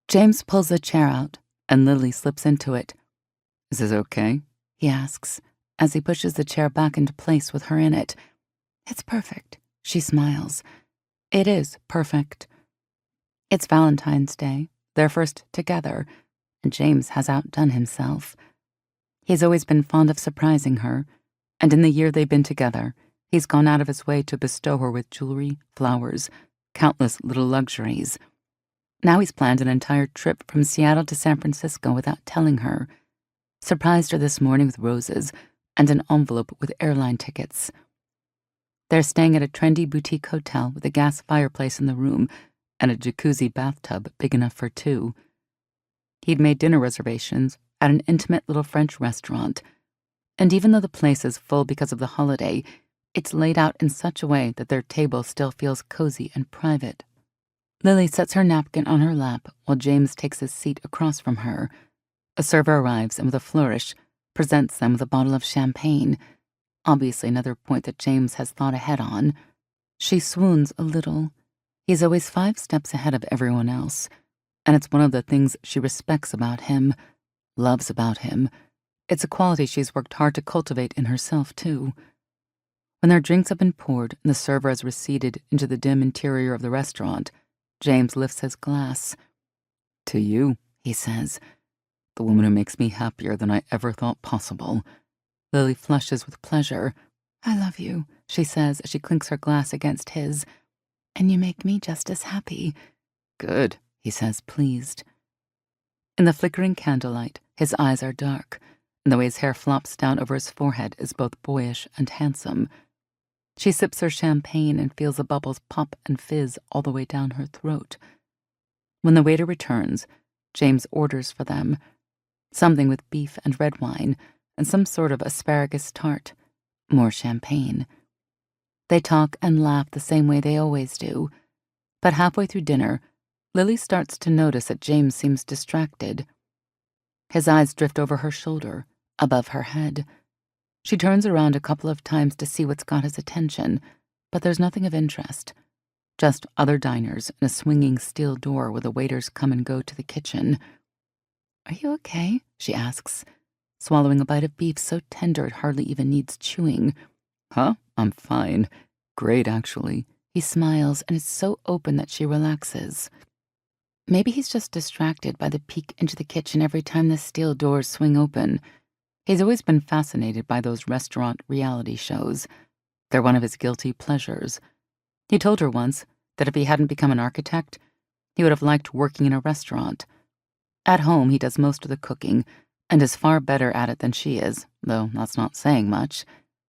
James pulls a chair out, and Lily slips into it. "Is this okay?" he asks, as he pushes the chair back into place with her in it. "It's perfect," she smiles. It is perfect. It's Valentine's Day, their first together, and James has outdone himself. He's always been fond of surprising her, and in the year they've been together, he's gone out of his way to bestow her with jewelry, flowers, countless little luxuries. Now he's planned an entire trip from Seattle to San Francisco without telling her. Surprised her this morning with roses and an envelope with airline tickets. They're staying at a trendy boutique hotel with a gas fireplace in the room and a jacuzzi bathtub big enough for two. He'd made dinner reservations at an intimate little French restaurant, and even though the place is full because of the holiday, it's laid out in such a way that their table still feels cozy and private. Lily sets her napkin on her lap while James takes his seat across from her. A server arrives and with a flourish presents them with a bottle of champagne, obviously another point that James has thought ahead on. She swoons a little. He's always 5 steps ahead of everyone else, and it's one of the things she respects about him, loves about him. It's a quality she's worked hard to cultivate in herself, too. When their drinks have been poured and the server has receded into the dim interior of the restaurant, James lifts his glass. "To you," he says, "the woman who makes me happier than I ever thought possible." Lily flushes with pleasure. "I love you," she says as she clinks her glass against his. "And you make me just as happy." "Good," he says, pleased. In the flickering candlelight, his eyes are dark, and the way his hair flops down over his forehead is both boyish and handsome. She sips her champagne and feels the bubbles pop and fizz all the way down her throat. When the waiter returns, James orders for them something with beef and red wine and some sort of asparagus tart, more champagne. They talk and laugh the same way they always do, but halfway through dinner, Lily starts to notice that James seems distracted. His eyes drift over her shoulder, above her head. She turns around a couple of times to see what's got his attention, but there's nothing of interest. Just other diners and a swinging steel door where the waiters come and go to the kitchen. "Are you okay?" she asks, swallowing a bite of beef so tender it hardly even needs chewing. "Huh? I'm fine. Great, actually." He smiles, and is so open that she relaxes. Maybe he's just distracted by the peek into the kitchen every time the steel doors swing open. He's always been fascinated by those restaurant reality shows. They're one of his guilty pleasures. He told her once that if he hadn't become an architect, he would have liked working in a restaurant. At home, he does most of the cooking, and is far better at it than she is, though that's not saying much.